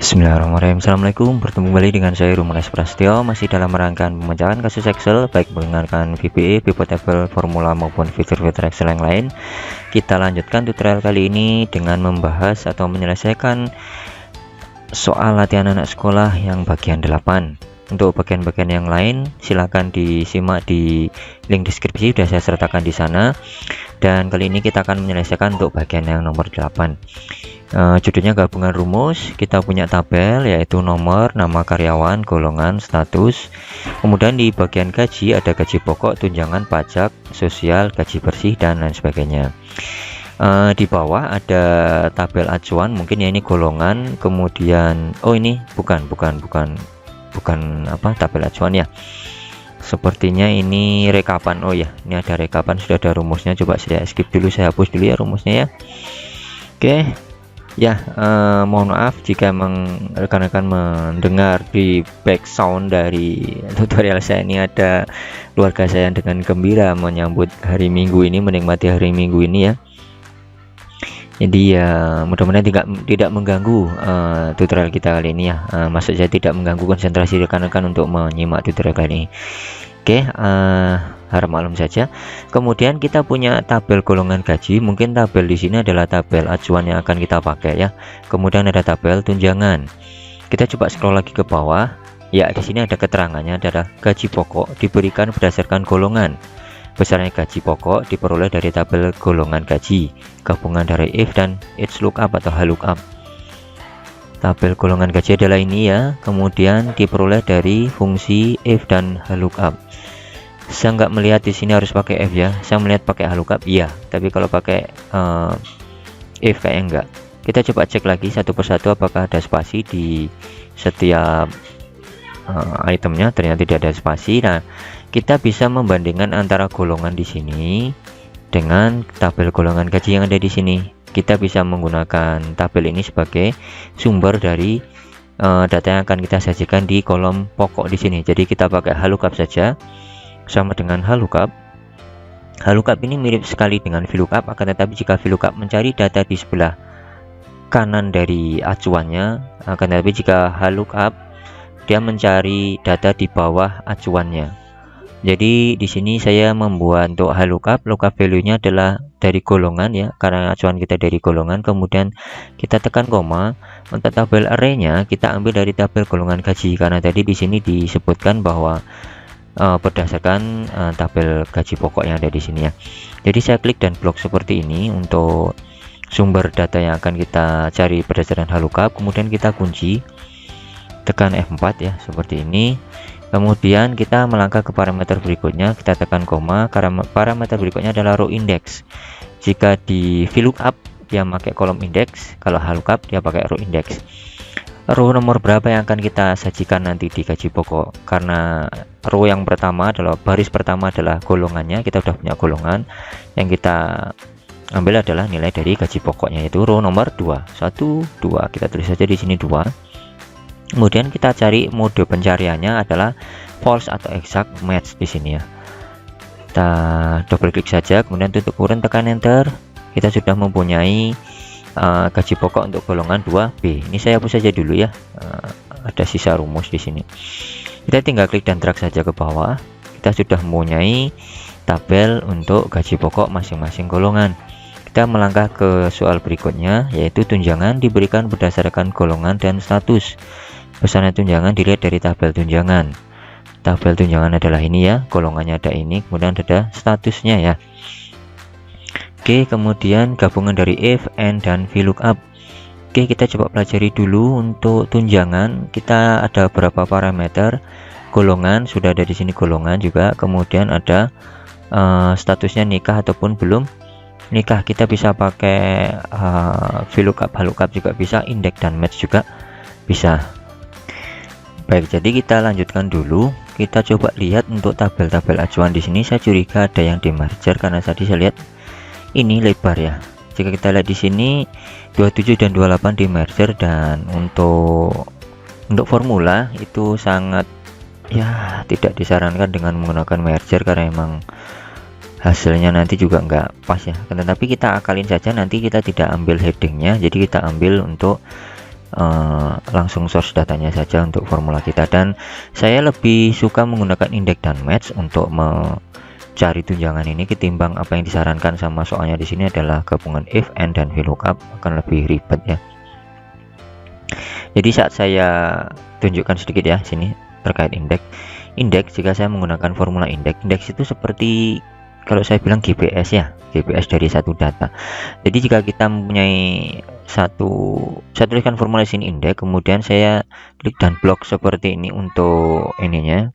Bismillahirrahmanirrahim. Assalamualaikum, bertemu kembali dengan saya Rumanes Prasetyo, masih dalam rangkaian pemecahan kasus Excel baik menggunakan VBA, pivot table, formula maupun fitur-fitur Excel yang lain. Kita lanjutkan tutorial kali ini dengan membahas atau menyelesaikan soal latihan anak sekolah yang bagian 8. Untuk bagian-bagian yang lain silahkan disimak di link deskripsi, sudah saya sertakan di sana. Dan kali ini kita akan menyelesaikan untuk bagian yang nomor 8. Judulnya gabungan rumus. Kita punya tabel yaitu nomor, nama karyawan, golongan, status. Kemudian di bagian gaji ada gaji pokok, tunjangan, pajak, sosial, gaji bersih, dan lain sebagainya. Di bawah ada tabel acuan, mungkin ya ini golongan, kemudian ini bukan tabel acuan ya, sepertinya ini rekapan. Oh ya, ini ada rekapan, sudah ada rumusnya. Coba saya skip dulu, saya hapus dulu ya rumusnya ya. Oke ya, mohon maaf jika rekan-rekan mendengar di background dari tutorial saya ini ada keluarga saya dengan gembira menyambut hari Minggu ini, menikmati hari Minggu ini ya. Jadi ya mudah-mudahan tidak mengganggu tutorial kita kali ini ya. Maksud saya tidak mengganggu konsentrasi rekan-rekan untuk menyimak tutorial kali ini. Oke, harap maklum saja. Kemudian kita punya tabel golongan gaji. Mungkin tabel di sini adalah tabel acuan yang akan kita pakai ya. Kemudian ada tabel tunjangan. Kita coba scroll lagi ke bawah. Ya, di sini ada keterangannya, adalah gaji pokok diberikan berdasarkan golongan. Besarnya gaji pokok diperoleh dari tabel golongan gaji, gabungan dari if dan its lookup atauhlookup. Tabel golongan gaji adalah ini ya, kemudian diperoleh dari fungsi if danhlookup. Saya nggak melihat di sini harus pakai if ya, saya melihat pakaihlookup iya, tapi kalau pakai if kayak enggak. Kita coba cek lagi satu persatu apakah ada spasi di setiap itemnya. Ternyata tidak ada spasi. Nah, kita bisa membandingkan antara golongan di sini dengan tabel golongan gaji yang ada di sini. Kita bisa menggunakan tabel ini sebagai sumber dari data yang akan kita sajikan di kolom pokok di sini. Jadi kita pakaihlookup saja, sama denganhlookup.Hlookup ini mirip sekali dengan VLOOKUP, akan tetapi jika VLOOKUP mencari data di sebelah kanan dari acuannya, akan tetapi jikahlookup dia mencari data di bawah acuannya. Jadi di sini saya membuat untuk lookup value-nya adalah dari golongan ya, karena acuan kita dari golongan. Kemudian kita tekan koma. Untuk tabel array-nya kita ambil dari tabel golongan gaji, karena tadi di sini disebutkan bahwa berdasarkan tabel gaji pokok yang ada di sini ya. Jadi saya klik dan blok seperti ini untuk sumber data yang akan kita cari berdasarkan lookup. Kemudian kita kunci, tekan F4 ya, seperti ini. Kemudian kita melangkah ke parameter berikutnya, kita tekan koma. Karena parameter berikutnya adalah row index. Jika di VLOOKUP dia pakai kolom index, kalau lookup dia pakai row index. Row nomor berapa yang akan kita sajikan nanti di gaji pokok? Karena row yang pertama adalah baris pertama adalah golongannya, kita sudah punya golongan. Yang kita ambil adalah nilai dari gaji pokoknya, yaitu row nomor 2. 1 2, kita tulis saja di sini 2. Kemudian kita cari mode pencariannya adalah false atau exact match di sini ya. Kita double klik saja, kemudian tutup kurung, tekan enter. Kita sudah mempunyai gaji pokok untuk golongan 2B. Ini saya hapus saja dulu ya. Ada sisa rumus di sini. Kita tinggal klik dan drag saja ke bawah. Kita sudah mempunyai tabel untuk gaji pokok masing-masing golongan. Kita melangkah ke soal berikutnya, yaitu tunjangan diberikan berdasarkan golongan dan status. Besarnya tunjangan dilihat dari tabel tunjangan. Tabel tunjangan adalah ini ya, golongannya ada ini, kemudian ada statusnya ya. Oke, kemudian gabungan dari if, and, dan VLOOKUP. Oke, kita coba pelajari dulu. Untuk tunjangan kita ada beberapa parameter. Golongan sudah ada di sini, golongan juga. Kemudian ada statusnya nikah ataupun belum nikah. Kita bisa pakai VLOOKUP, lookup juga bisa, index dan match juga bisa. Baik, jadi kita lanjutkan dulu. Kita coba lihat untuk tabel-tabel acuan di sini. Saya curiga ada yang di merger karena tadi saya lihat ini lebar ya. Jika kita lihat di sini 27 dan 28 di merger, dan untuk formula itu sangat ya tidak disarankan dengan menggunakan merger karena memang hasilnya nanti juga nggak pas ya. Tetapi kita akalin saja, nanti kita tidak ambil headingnya, jadi kita ambil untuk langsung source datanya saja untuk formula kita, dan saya lebih suka menggunakan index dan match untuk mencari tunjangan ini ketimbang apa yang disarankan sama soalnya di sini adalah gabungan if, and, dan VLOOKUP, akan lebih ribet ya. Jadi saat saya tunjukkan sedikit ya sini terkait indeks, jika saya menggunakan formula indeks itu seperti kalau saya bilang GPS ya, GPS dari satu data. Jadi jika kita mempunyai saya tuliskan formula sini indeks, kemudian saya klik dan blok seperti ini untuk ininya,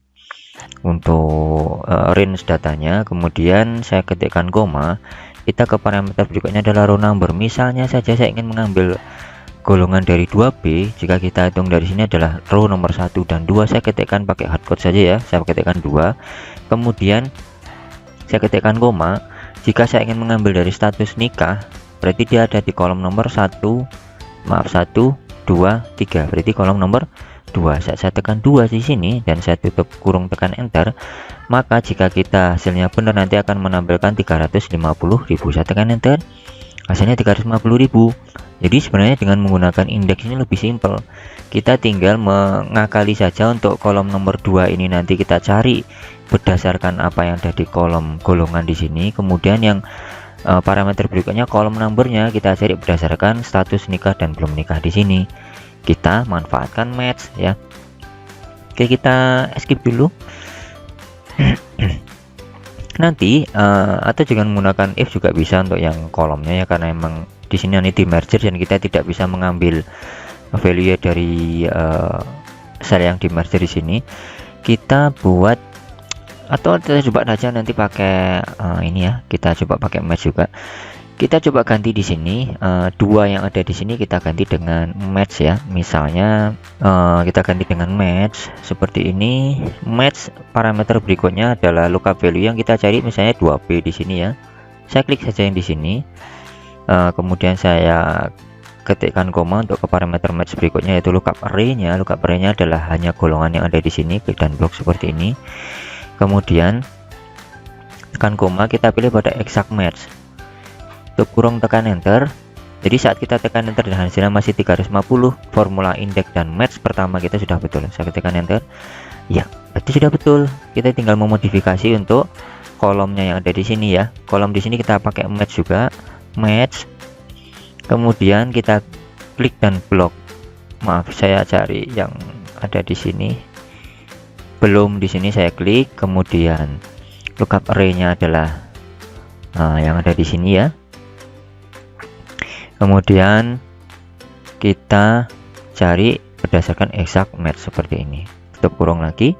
untuk range datanya, kemudian saya ketikkan koma, kita ke parameter berikutnya adalah row number. Misalnya saja saya ingin mengambil golongan dari 2B, jika kita hitung dari sini adalah row nomor 1 dan 2, saya ketikkan pakai hardcode saja ya, saya ketikkan 2, kemudian saya ketikkan koma. Jika saya ingin mengambil dari status nikah, berarti dia ada di kolom nomor 1, 2, 3, berarti kolom nomor 2. Saya tekan 2 di sini dan saya tutup kurung, tekan enter, maka jika kita hasilnya benar nanti akan menampilkan 350.000. Saya tekan enter, hasilnya 350.000. Jadi sebenarnya dengan menggunakan indeks ini lebih simpel, kita tinggal mengakali saja untuk kolom nomor 2 ini, nanti kita cari berdasarkan apa yang ada di kolom golongan di sini, kemudian yang parameter berikutnya kolom numbernya kita cari berdasarkan status nikah dan belum nikah. Di sini kita manfaatkan match ya. Oke, kita skip dulu. Nanti atau jangan menggunakan if juga bisa untuk yang kolomnya ya, karena emang di sini nanti di merger dan kita tidak bisa mengambil value dari sel yang di merger. Di sini kita buat, atau kita coba saja nanti pakai ini ya, kita coba pakai match juga. Kita coba ganti di sini 2 yang ada di sini kita ganti dengan match ya. Misalnya kita ganti dengan match seperti ini. Match parameter berikutnya adalah lookup value yang kita cari, misalnya 2B di sini ya. Saya klik saja yang di sini. Kemudian saya ketikkan koma untuk ke parameter match berikutnya, yaitu lookup array-nya. Lookup array-nya adalah hanya golongan yang ada di sini, klik dan blok seperti ini. Kemudian tekan koma, kita pilih pada exact match, tutup kurung, tekan enter. Jadi saat kita tekan enter dan hasilnya masih 350, formula indeks dan match pertama kita sudah betul. Saya tekan enter, ya berarti sudah betul. Kita tinggal memodifikasi untuk kolomnya yang ada di sini ya. Kolom di sini kita pakai match juga, match, kemudian kita klik dan blok. Maaf, saya cari yang ada di sini, belum di sini saya klik. Kemudian lookup array-nya adalah yang ada di sini ya. Kemudian kita cari berdasarkan exact match seperti ini, tutup kurung lagi.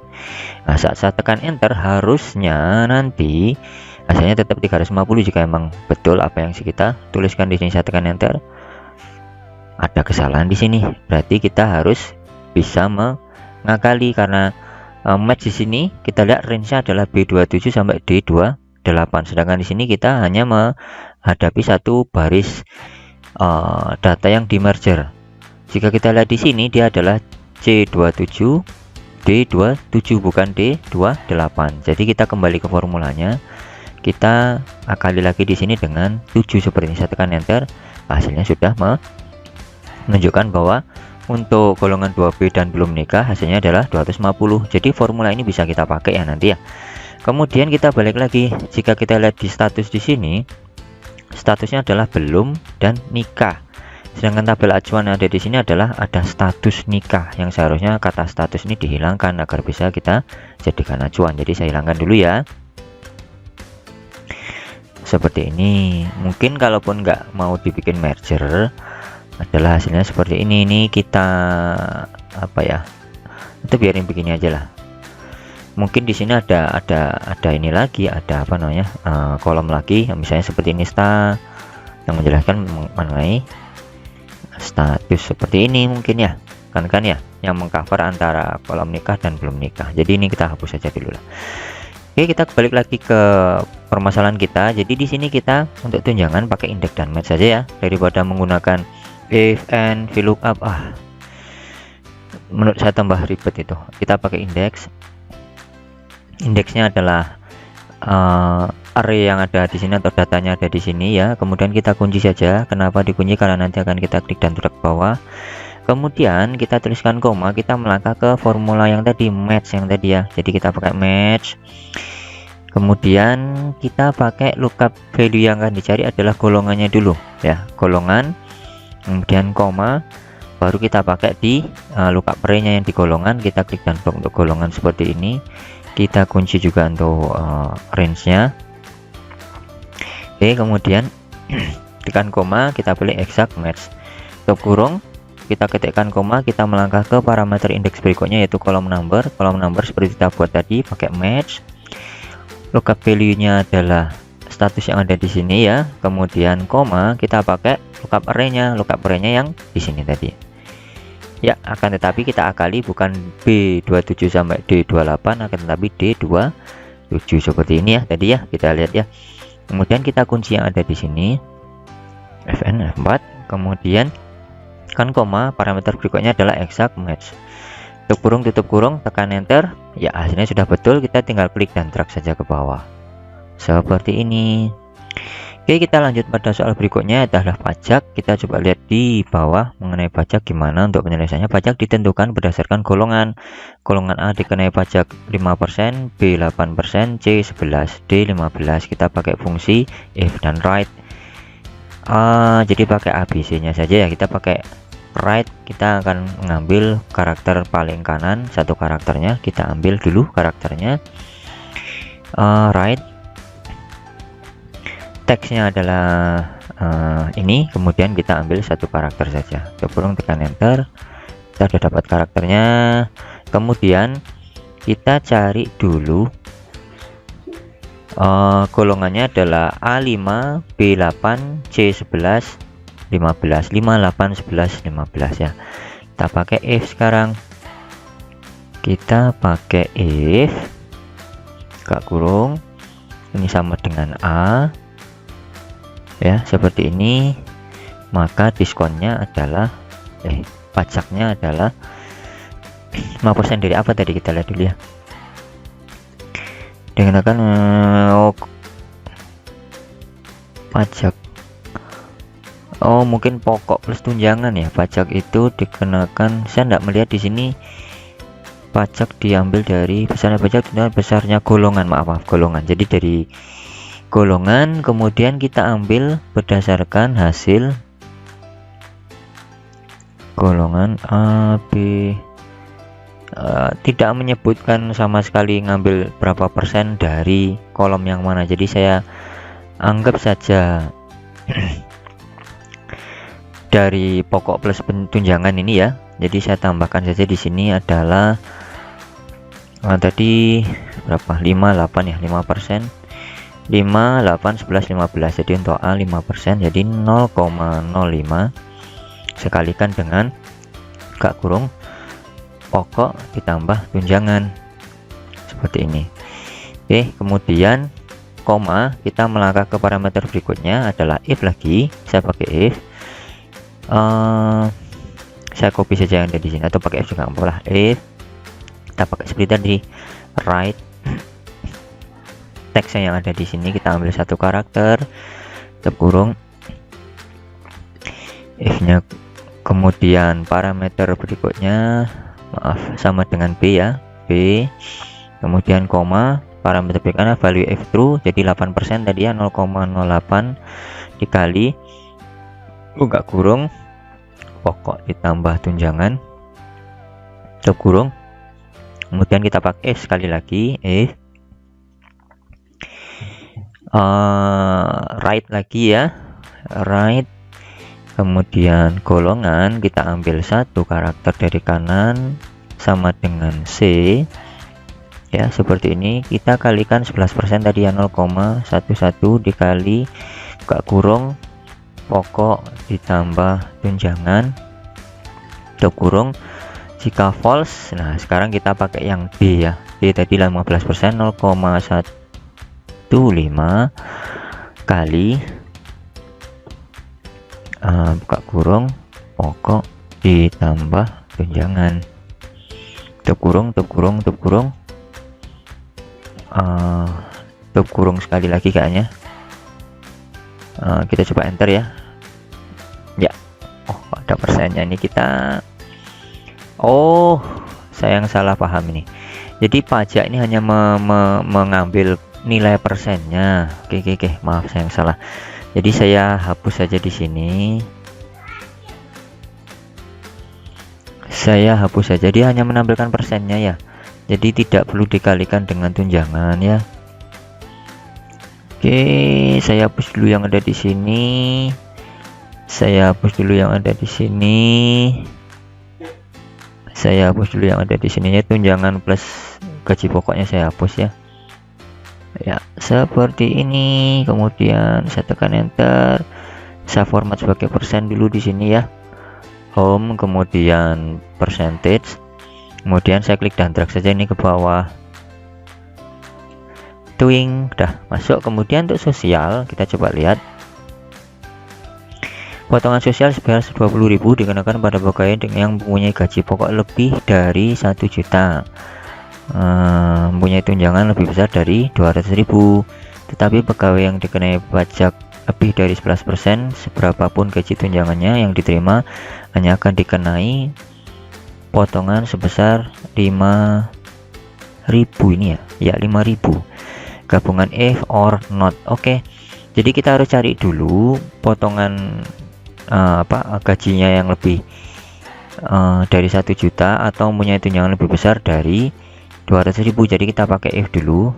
Nah, saat saya tekan enter harusnya nanti hasilnya tetap 350 jika emang betul apa yang kita tuliskan di sini. Saya tekan enter, ada kesalahan di sini, berarti kita harus bisa mengakali, karena match di sini kita lihat range-nya adalah B27 sampai D28, sedangkan di sini kita hanya menghadapi satu baris data yang di merger. Jika kita lihat di sini dia adalah C27 D27 bukan D28. Jadi kita kembali ke formulanya, kita akali lagi di sini dengan 7 seperti ini. Saya tekan enter, hasilnya sudah menunjukkan bahwa untuk golongan 2B dan belum nikah hasilnya adalah 250. Jadi formula ini bisa kita pakai ya nanti ya. Kemudian kita balik lagi, jika kita lihat di status di sini, statusnya adalah belum dan nikah. Sedangkan tabel acuan yang ada di sini adalah ada status nikah, yang seharusnya kata status ini dihilangkan agar bisa kita jadikan acuan. Jadi saya hilangkan dulu ya. Seperti ini. Mungkin kalaupun nggak mau dibikin merger, adalah hasilnya seperti ini. Ini kita apa ya? Itu biarin begini aja lah. Mungkin di sini ada ini lagi, ada apa namanya, kolom lagi, misalnya seperti ini yang menjelaskan mengenai status seperti ini mungkin ya, kan ya, yang mengcover antara kolom nikah dan belum nikah. Jadi ini kita hapus saja dulu lah. Oke, kita balik lagi ke permasalahan kita. Jadi di sini kita untuk tunjangan pakai indeks dan match saja ya, daripada menggunakan if, and, VLOOKUP. Menurut saya tambah ribet itu. Kita pakai indeks. Indeksnya adalah array yang ada di sini atau datanya ada di sini ya. Kemudian kita kunci saja. Kenapa dikunci? Karena nanti akan kita klik dan drag ke bawah. Kemudian kita tuliskan koma, kita melangkah ke formula yang tadi, match yang tadi ya. Jadi kita pakai match. Kemudian kita pakai lookup value yang akan dicari adalah golongannya dulu ya, golongan, kemudian koma, baru kita pakai di lookup array-nya yang di golongan. Kita klik dan blok untuk golongan seperti ini. Kita kunci juga untuk range-nya. Oke, kemudian tekan koma, kita pilih exact match. Tutup kurung, kita ketikkan koma, kita melangkah ke parameter indeks berikutnya yaitu kolom number. Kolom number seperti kita buat tadi, pakai match. Lookup value-nya adalah status yang ada di sini ya. Kemudian koma, kita pakai lookup array-nya, yang di sini tadi. Ya, akan tetapi kita akali bukan B27 sampai D28, akan tetapi D27 seperti ini ya tadi ya. Kita lihat ya. Kemudian kita kunci yang ada di sini, Fn F4. Kemudian kan koma, parameter berikutnya adalah exact match. Tutup kurung, tekan enter. Ya, hasilnya sudah betul, kita tinggal klik dan drag saja ke bawah seperti ini. Oke, kita lanjut pada soal berikutnya adalah pajak. Kita coba lihat di bawah mengenai pajak gimana untuk penyelesaiannya. Pajak ditentukan berdasarkan golongan. Golongan A dikenai pajak 5%, B 8%, C 11, D 15. Kita pakai fungsi if dan write. Jadi pakai ABC nya saja ya. Kita pakai write, kita akan mengambil karakter paling kanan, satu karakternya kita ambil dulu karakternya. Write, teksnya adalah ini, kemudian kita ambil satu karakter saja. Kurung, tekan enter. Kita sudah dapat karakternya. Kemudian kita cari dulu golongannya adalah A5, B8, C11, 15, 5, 8, 11, 15 ya. Kita pakai if sekarang. Kita pakai if buka kurung, ini sama dengan A ya, seperti ini. Maka diskonnya adalah pajaknya adalah 5% dari apa tadi, kita lihat dulu ya. Dikenakan pajak, mungkin pokok plus tunjangan ya. Pajak itu dikenakan, saya tidak melihat di sini pajak diambil dari besarnya pajak dan besarnya golongan, maaf golongan. Jadi dari golongan, kemudian kita ambil berdasarkan hasil golongan A, B. Tidak menyebutkan sama sekali ngambil berapa persen dari kolom yang mana. Jadi saya anggap saja dari pokok plus tunjangan ini ya. Jadi saya tambahkan saja di sini adalah tadi berapa, 5, 8 ya, 5%, 5, 8, 11, 15. Jadi untuk A 5%, jadi 0,05 sekalikan dengan buka kurung pokok ditambah tunjangan seperti ini. Oke, kemudian koma, kita melangkah ke parameter berikutnya adalah if lagi. Saya pakai if, saya copy saja yang ada di sini, atau pakai if juga boleh. If kita pakai seperti tadi, write, teksnya yang ada di sini kita ambil satu karakter, tutup kurung, if-nya. Kemudian parameter berikutnya, maaf, sama dengan B ya, B. Kemudian koma, parameter berikutnya value if true, jadi 8% tadi ya, 0,08 dikali buka kurung pokok ditambah tunjangan, tutup kurung. Kemudian kita pakai if sekali lagi, if write lagi ya, write. Kemudian golongan, kita ambil satu karakter dari kanan sama dengan C ya, seperti ini. Kita kalikan 11% tadi ya, 0,11 dikali buka kurung pokok ditambah tunjangan, tutup kurung. Jika false, nah sekarang kita pakai yang D ya, D tadi 15%, 0,15 kali buka kurung pokok ditambah tunjangan, tutup kurung, tutup kurung, tutup kurung, tutup kurung sekali lagi kayaknya. Kita coba enter ya. Ya, ada persennya, ini kita Oh, saya yang salah paham ini. Jadi pajak ini hanya mengambil nilai persennya. Oke, maaf saya yang salah. Jadi saya hapus saja di sini. Saya hapus saja, dia hanya menampilkan persennya ya. Jadi tidak perlu dikalikan dengan tunjangan ya. Oke, saya hapus dulu yang ada di sini. Saya hapus dulu yang ada di sini. Saya hapus dulu yang ada di sininya, tunjangan plus gaji pokoknya saya hapus ya. Ya, seperti ini. Kemudian saya tekan enter. Saya format sebagai persen dulu di sini ya. Home, kemudian percentage. Kemudian saya klik dan drag saja ini ke bawah. Twing, udah masuk. Kemudian untuk sosial, kita coba lihat. Potongan sosial sebesar 20.000 dikenakan pada pegawai yang mempunyai gaji pokok lebih dari 1 juta, mempunyai tunjangan lebih besar dari 200.000. Tetapi pegawai yang dikenai pajak lebih dari 11%, seberapapun gaji tunjangannya yang diterima, hanya akan dikenai potongan sebesar 5.000 ini ya 5.000. Gabungan if or not. Oke. Jadi kita harus cari dulu potongan gajinya yang lebih dari 1 juta atau mempunyai tunjangan lebih besar dari 200.000. Jadi kita pakai if dulu.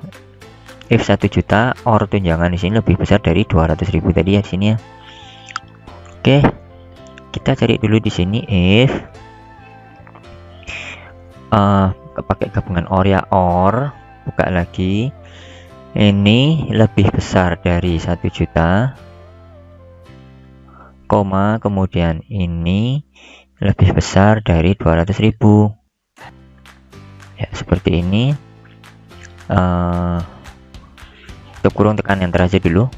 If 1 juta or tunjangan di sini lebih besar dari 200.000 tadi ya di sini ya. Oke. Kita cari dulu di sini if pakai gabungan or ya, or buka lagi. Ini lebih besar dari 1 juta, koma, kemudian ini lebih besar dari 200.000 ya, seperti ini. Tutup kurung, tekan enter aja dulu.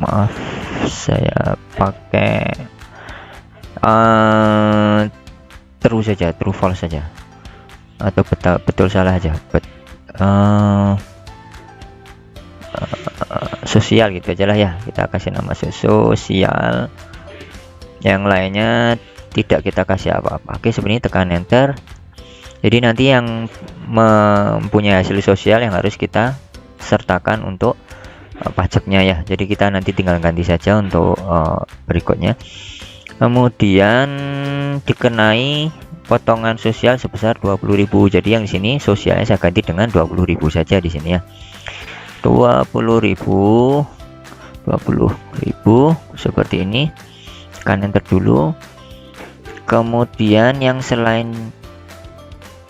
Maaf, saya pakai true saja, true false saja, atau betul salah aja, sosial gitu aja lah ya. Kita kasih nama sosial, yang lainnya tidak kita kasih apa-apa. Oke, sebenarnya tekan enter. Jadi nanti yang mempunyai hasil sosial yang harus kita sertakan untuk pajaknya ya. Jadi kita nanti tinggal ganti saja untuk berikutnya. Kemudian dikenai potongan sosial sebesar 20.000. Jadi yang di sini sosialnya saya ganti dengan 20.000 saja di sini ya. 20.000 seperti ini. Tekan enter dulu. Kemudian yang selain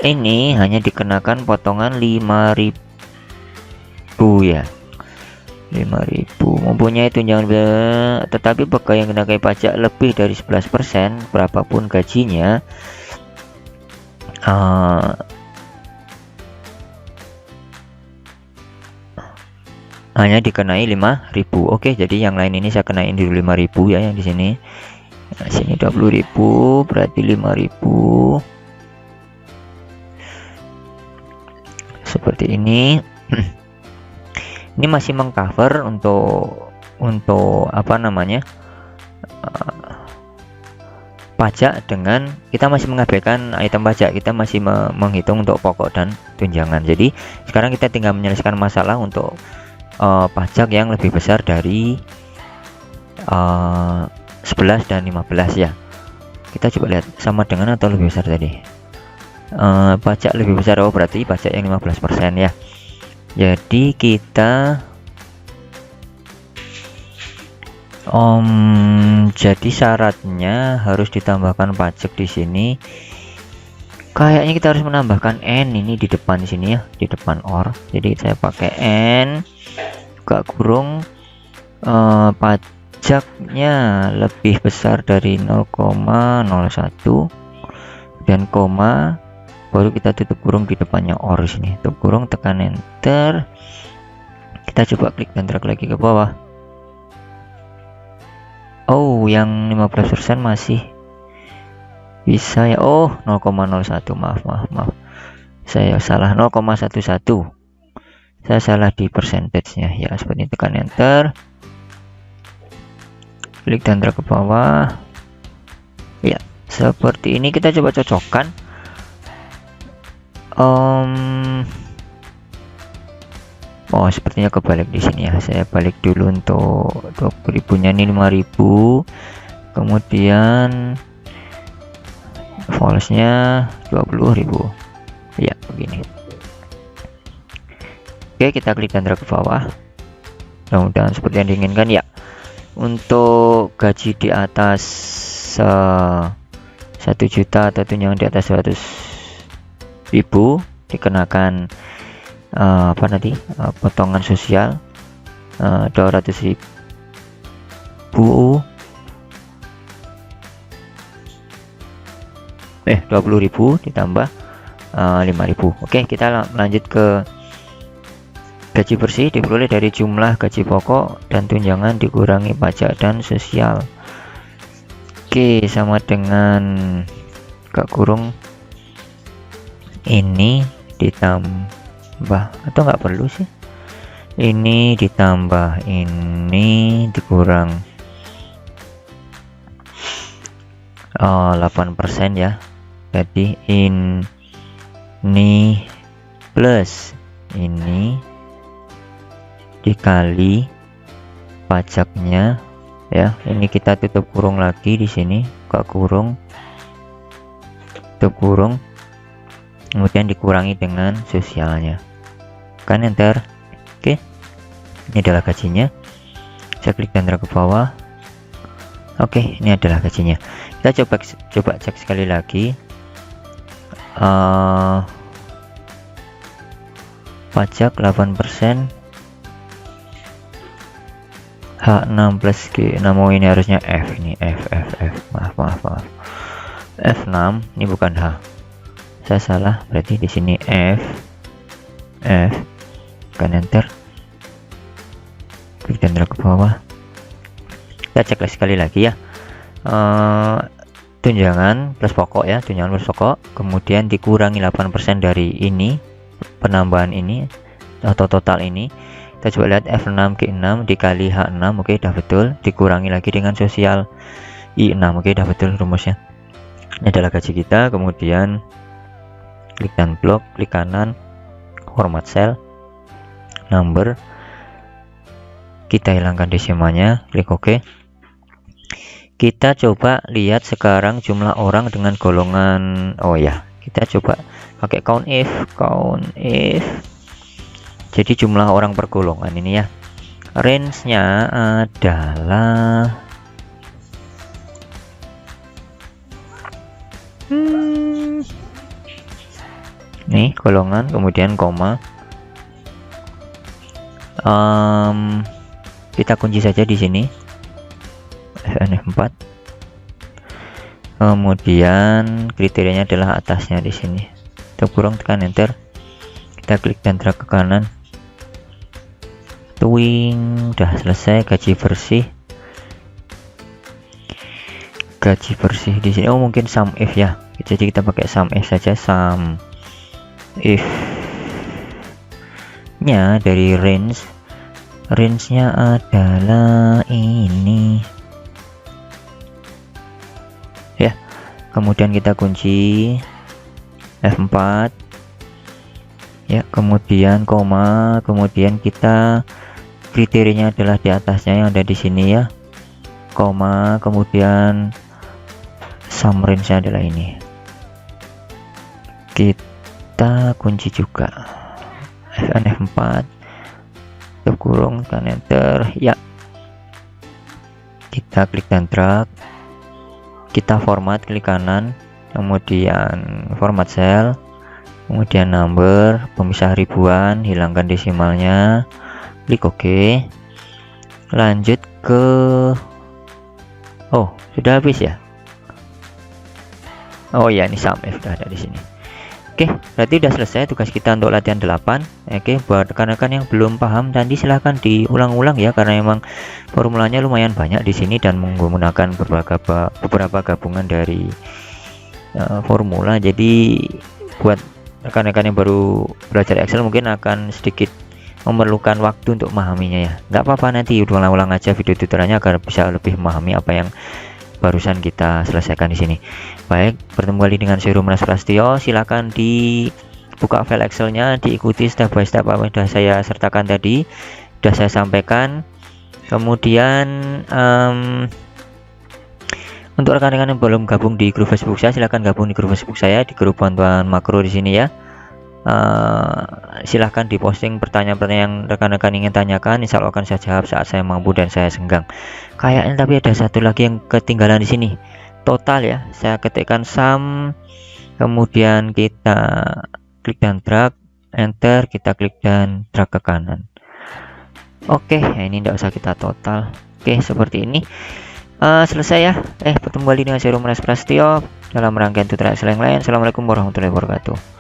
ini hanya dikenakan potongan 5.000 ya. 5.000 mempunyai tunjangan, tetapi pegawai yang dikenakan pajak lebih dari 11%, berapapun gajinya, hanya dikenai 5.000. Oke, jadi yang lain ini saya kenain dulu 5.000 ya, yang di sini. Nah, sini 20.000 berarti 5.000 seperti ini. Ini masih mengcover untuk apa namanya, pajak, dengan kita masih mengabaikan item pajak, kita masih menghitung untuk pokok dan tunjangan. Jadi sekarang kita tinggal menyelesaikan masalah untuk pajak yang lebih besar dari 11 dan 15 ya. Kita coba lihat sama dengan atau lebih besar tadi. Pajak lebih besar, oh berarti pajak yang 15% ya. Jadi kita jadi syaratnya harus ditambahkan pajak di sini. Kayaknya kita harus menambahkan n ini di depan sini ya, di depan or. Jadi saya pakai n buka kurung, pajaknya lebih besar dari 0,01 dan koma, baru kita tutup kurung di depannya or sini. Tutup kurung, tekan enter. Kita coba klik dan drag lagi ke bawah. Oh, yang 15% masih bisa ya. Oh, 0,01, maaf. Saya salah, 0,11. Saya salah di percentage-nya ya. Seperti ini, tekan enter. Klik dan drag ke bawah. Ya, seperti ini. Kita coba cocokkan. Oh, sepertinya kebalik di sini ya. Saya balik dulu untuk 20.000 nya ini 5.000, kemudian false-nya 20.000 ya, begini. Oke, kita klik dan drag ke bawah. Mudah-mudahan seperti yang diinginkan ya. Untuk gaji di atas 1 juta atau tunjangan di atas 100.000 dikenakan apa nanti potongan sosial 200.000 20.000 ditambah 5.000. Oke, kita lanjut ke gaji bersih diperoleh dari jumlah gaji pokok dan tunjangan dikurangi pajak dan sosial. Oke, sama dengan gak kurung ini ditambah, atau nggak perlu sih, ini ditambah ini dikurang 8% ya. Jadi ini plus ini dikali pajaknya ya. Ini kita tutup kurung lagi di sini, buka kurung, tutup kurung, kemudian dikurangi dengan sosialnya, kan enter. Oke, ini adalah gajinya. Saya klik dan drag ke bawah. Oke, ini adalah gajinya. Kita coba cek sekali lagi. Pajak 8%, H6 plus G6. Oh, ini harusnya F, ini F. Maaf. F6 ini bukan H. Saya salah, berarti di sini F. Kan enter. Klik dan drag ke bawah. Kita cek sekali lagi ya. Tunjangan plus pokok ya, tunjangan plus pokok, kemudian dikurangi 8% dari ini, penambahan ini atau total ini. Kita coba lihat F6 G6 dikali H6. Oke, udah betul. Dikurangi lagi dengan sosial I6. Oke, udah betul rumusnya. Ini adalah gaji kita. Kemudian klik dan blok, klik kanan, format cell, number, kita hilangkan desimalnya, klik OK. Kita coba lihat sekarang jumlah orang dengan golongan, oh ya, kita coba pakai count if. Jadi jumlah orang per golongan ini ya, range-nya adalah nih golongan, kemudian koma, kita kunci saja di sini FNF4, kemudian kriterianya adalah atasnya di sini, tutup kurung, tekan enter. Kita klik dan drag ke kanan, twing, udah selesai. Gaji bersih di sini. Oh, mungkin sum if ya, jadi kita pakai sum if saja. Sum if nya dari range-nya adalah ini ya. Kemudian kita kunci F4 ya, kemudian koma, kemudian kita kriterianya adalah di atasnya yang ada di sini ya, koma, kemudian sum range-nya adalah ini. Kita kunci juga FNF4, tutup kurung, tekan enter ya. Kita klik dan drag, kita format, klik kanan, kemudian format cell, kemudian number, pemisah ribuan, hilangkan desimalnya, klik OK. Lanjut ke, oh sudah habis ya. Oh ya, ini sum if sudah ada di sini. Oke, berarti udah selesai tugas kita untuk latihan 8. Oke, buat rekan-rekan yang belum paham tadi silahkan diulang-ulang ya, karena memang formulanya lumayan banyak di sini dan menggunakan beberapa gabungan dari formula. Jadi buat rekan-rekan yang baru belajar Excel mungkin akan sedikit memerlukan waktu untuk memahaminya ya. Nggak apa-apa, nanti ulang-ulang aja video tutorialnya agar bisa lebih memahami apa yang barusan kita selesaikan di sini. Baik, bertemu kembali dengan saya Rumenas Prastio. Silahkan dibuka file Excelnya, diikuti step by step apa yang sudah saya sertakan tadi, sudah saya sampaikan. Kemudian untuk rekan-rekan yang belum gabung di grup Facebook saya, silahkan gabung di grup Facebook saya di grup bantuan makro di sini ya. Silahkan diposting pertanyaan-pertanyaan yang rekan-rekan ingin tanyakan, insya Allah akan saya jawab saat saya mampu dan saya senggang. Kayaknya tapi ada satu lagi yang ketinggalan di sini. Total ya, saya ketikkan sum, kemudian kita klik dan drag, enter, kita klik dan drag ke kanan. Oke, nah ini tidak usah kita total. Oke, seperti ini. Selesai ya. Bertemu kembali dengan saya Rumenas Prastio dalam rangkaian tutorial yang lain. Assalamualaikum warahmatullahi wabarakatuh.